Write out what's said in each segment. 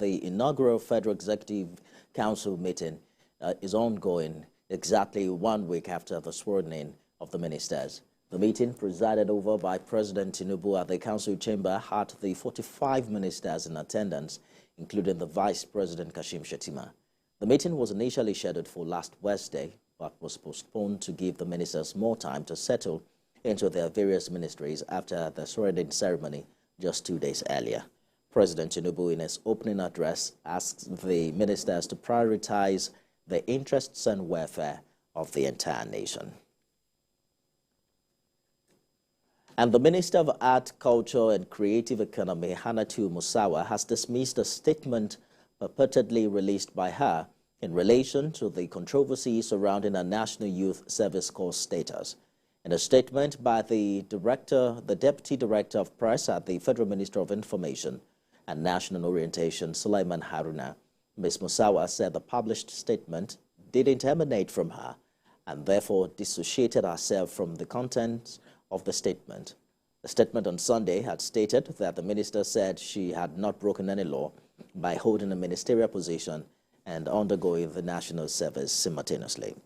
the inaugural Federal Executive Council meeting is ongoing exactly 1 week after the swearing-in of the ministers. The meeting, presided over by President Tinubu at the Council chamber, had the 45 ministers in attendance, including the Vice President Kashim Shettima. The meeting was initially scheduled for last Wednesday, but was postponed to give the ministers more time to settle into their various ministries after the swearing-in ceremony just 2 days earlier. President Tinubu, in his opening address, asked the ministers to prioritize the interests and welfare of the entire nation. And the Minister of Art, Culture and Creative Economy, Hannatu Musawa, has dismissed a statement purportedly released by her in relation to the controversy surrounding a National Youth Service Corps status. In a statement by the Deputy Director of Press at the Federal Ministry of Information and National Orientation, Suleiman Haruna, Ms. Musawa said the published statement didn't emanate from her and therefore dissociated herself from the contents of the statement. The statement on Sunday had stated that the minister said she had not broken any law by holding a ministerial position and undergoing the national service simultaneously.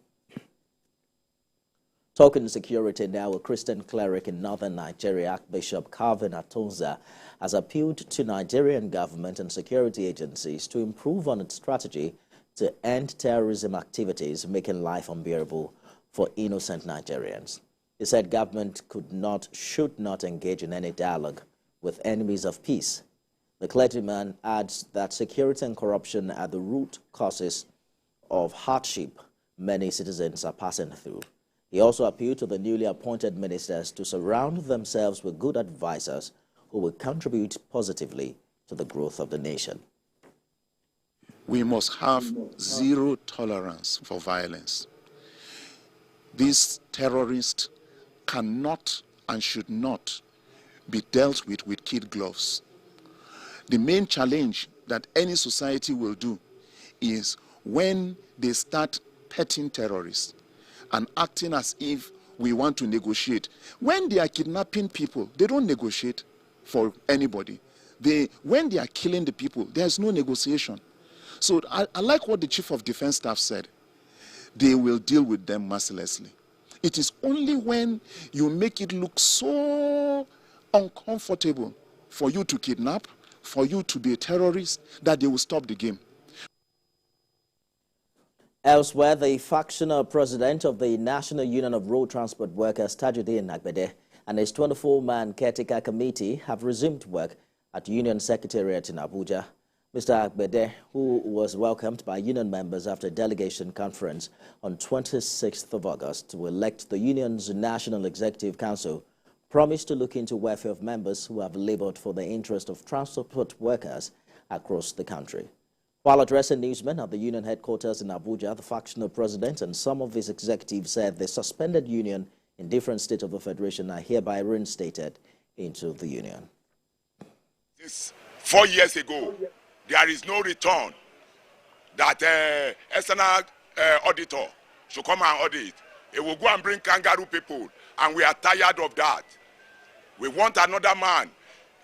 Talking security now, a Christian cleric in northern Nigeria, Archbishop Calvin Atonza, has appealed to Nigerian government and security agencies to improve on its strategy to end terrorism activities, making life unbearable for innocent Nigerians. He said government should not engage in any dialogue with enemies of peace. The clergyman adds that security and corruption are the root causes of hardship many citizens are passing through. He also appealed to the newly appointed ministers to surround themselves with good advisors who will contribute positively to the growth of the nation. We must have zero tolerance for violence. These terrorists cannot and should not be dealt with kid gloves. The main challenge that any society will do is when they start petting terrorists and acting as if we want to negotiate. When they are kidnapping people, they don't negotiate for anybody. When they are killing the people, there's no negotiation. So I like what the Chief of Defense Staff said. They will deal with them mercilessly. It is only when you make it look so uncomfortable for you to kidnap, for you to be a terrorist, that they will stop the game. Elsewhere, the factional president of the National Union of Road Transport Workers, Tajuddin Agbede, and his 24-man caretaker committee have resumed work at Union Secretariat in Abuja. Mr. Agbede, who was welcomed by union members after a delegation conference on 26th of August to elect the union's National Executive Council, promised to look into welfare of members who have labored for the interest of transport workers across the country. While addressing newsmen at the union headquarters in Abuja, the factional president and some of his executives said the suspended union in different states of the federation are hereby reinstated into the union. 4 years ago, there is no return that external auditor should come and audit. It will go and bring kangaroo people, and we are tired of that. We want another man.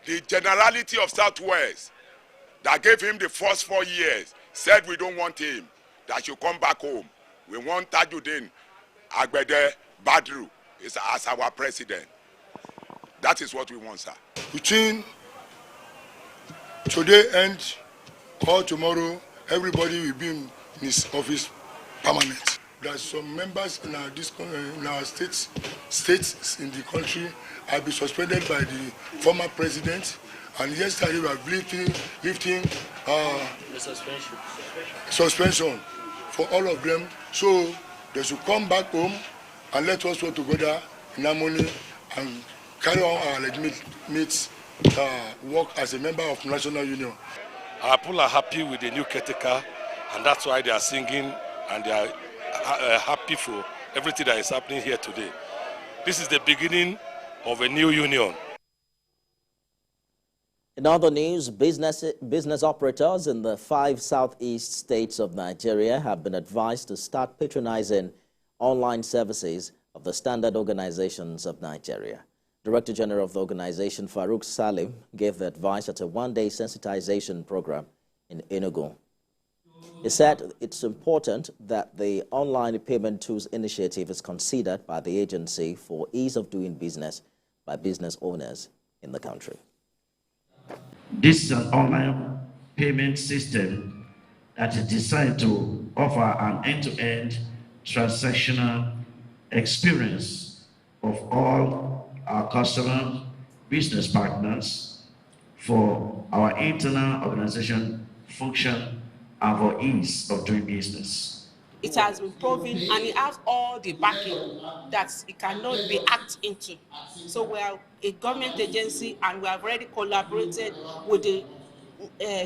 The generality of Southwest that gave him the first 4 years said we don't want him, that should come back home. We want Tajuddin Agbede Badru as our president. That is what we want, sir. Between today and or tomorrow, everybody will be in his office permanent. There are some members in our states in the country have been suspended by the former president, and yesterday we are lifting the suspension for all of them. So they should come back home and let us work together in harmony and carry on our legitimate work as a member of the National Union. Our people are happy with the new caretaker, and that's why they are singing and they are happy for everything that is happening here today. This is the beginning of a new union. In other news, business operators in the 5 southeast states of Nigeria have been advised to start patronizing online services of the Standard Organizations of Nigeria. Director General of the organization, Farouk Salim, gave the advice at a one-day sensitization program in Enugu. He said it's important that the online payment tools initiative is considered by the agency for ease of doing business by business owners in the country. This is an online payment system that is designed to offer an end-to-end transactional experience of all our customer business partners for our internal organization function and for ease of doing business. It has been proven and it has all the backing that it cannot be hacked into. So we are a government agency and we have already collaborated with the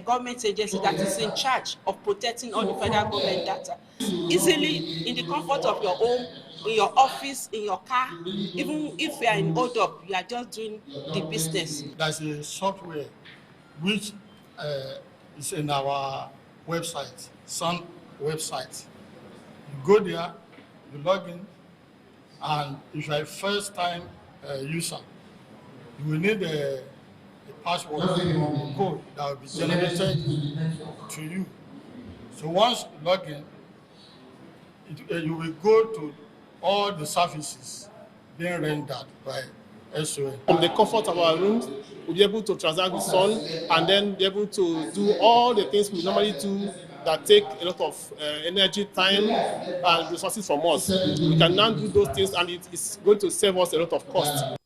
government agency that is in charge of protecting all the federal government data. Easily in the comfort of your home, in your office, in your car, even if you are in hold up, you are just doing the business. There's a software which is in our website, some website. You go there, you log in, and if you're a first-time user, you will need a password code that will be generated to you. So once you log in, you will go to all the services being rendered by SON. From the comfort of our rooms, we'll be able to transact with Sun and then be able to do all the things we normally do that take a lot of energy, time, and resources from us. We can now do those things and it is going to save us a lot of cost.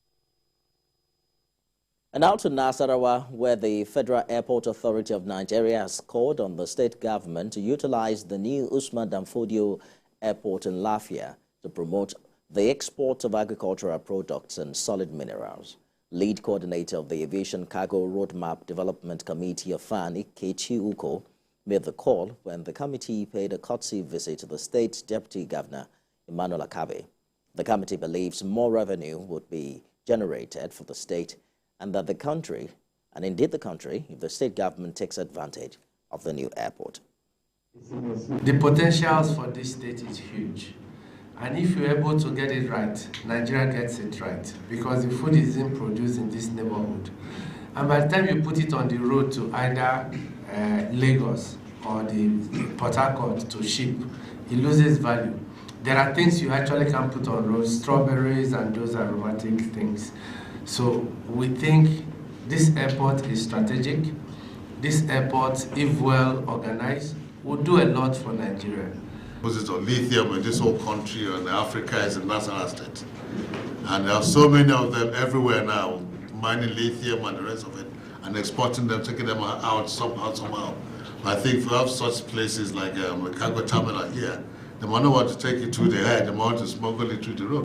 And now to Nasarawa, where the Federal Airport Authority of Nigeria has called on the state government to utilize the new Usman Danfodio Airport in Lafia to promote the export of agricultural products and solid minerals. Lead coordinator of the Aviation Cargo Roadmap Development Committee of FAN, Ikechi Uko, made the call when the committee paid a courtesy visit to the state Deputy Governor, Emmanuel Akabe. The committee believes more revenue would be generated for the state and that the country, and indeed the country, if the state government takes advantage of the new airport. The potentials for this state is huge. And if you're able to get it right, Nigeria gets it right, because the food isn't produced in this neighborhood. And by the time you put it on the road to either Lagos or the Port Harcourt to ship, it loses value. There are things you actually can put on roads, strawberries and those aromatic things. So we think this airport is strategic. This airport, if well organized, will do a lot for Nigeria. Deposits of lithium in this whole country and Africa is a national asset. And there are so many of them everywhere now, mining lithium and the rest of it, and exporting them, taking them out somehow. I think if we have such places like the cargo terminal here, they might not want to take it through the air, they might want to smuggle it through the road.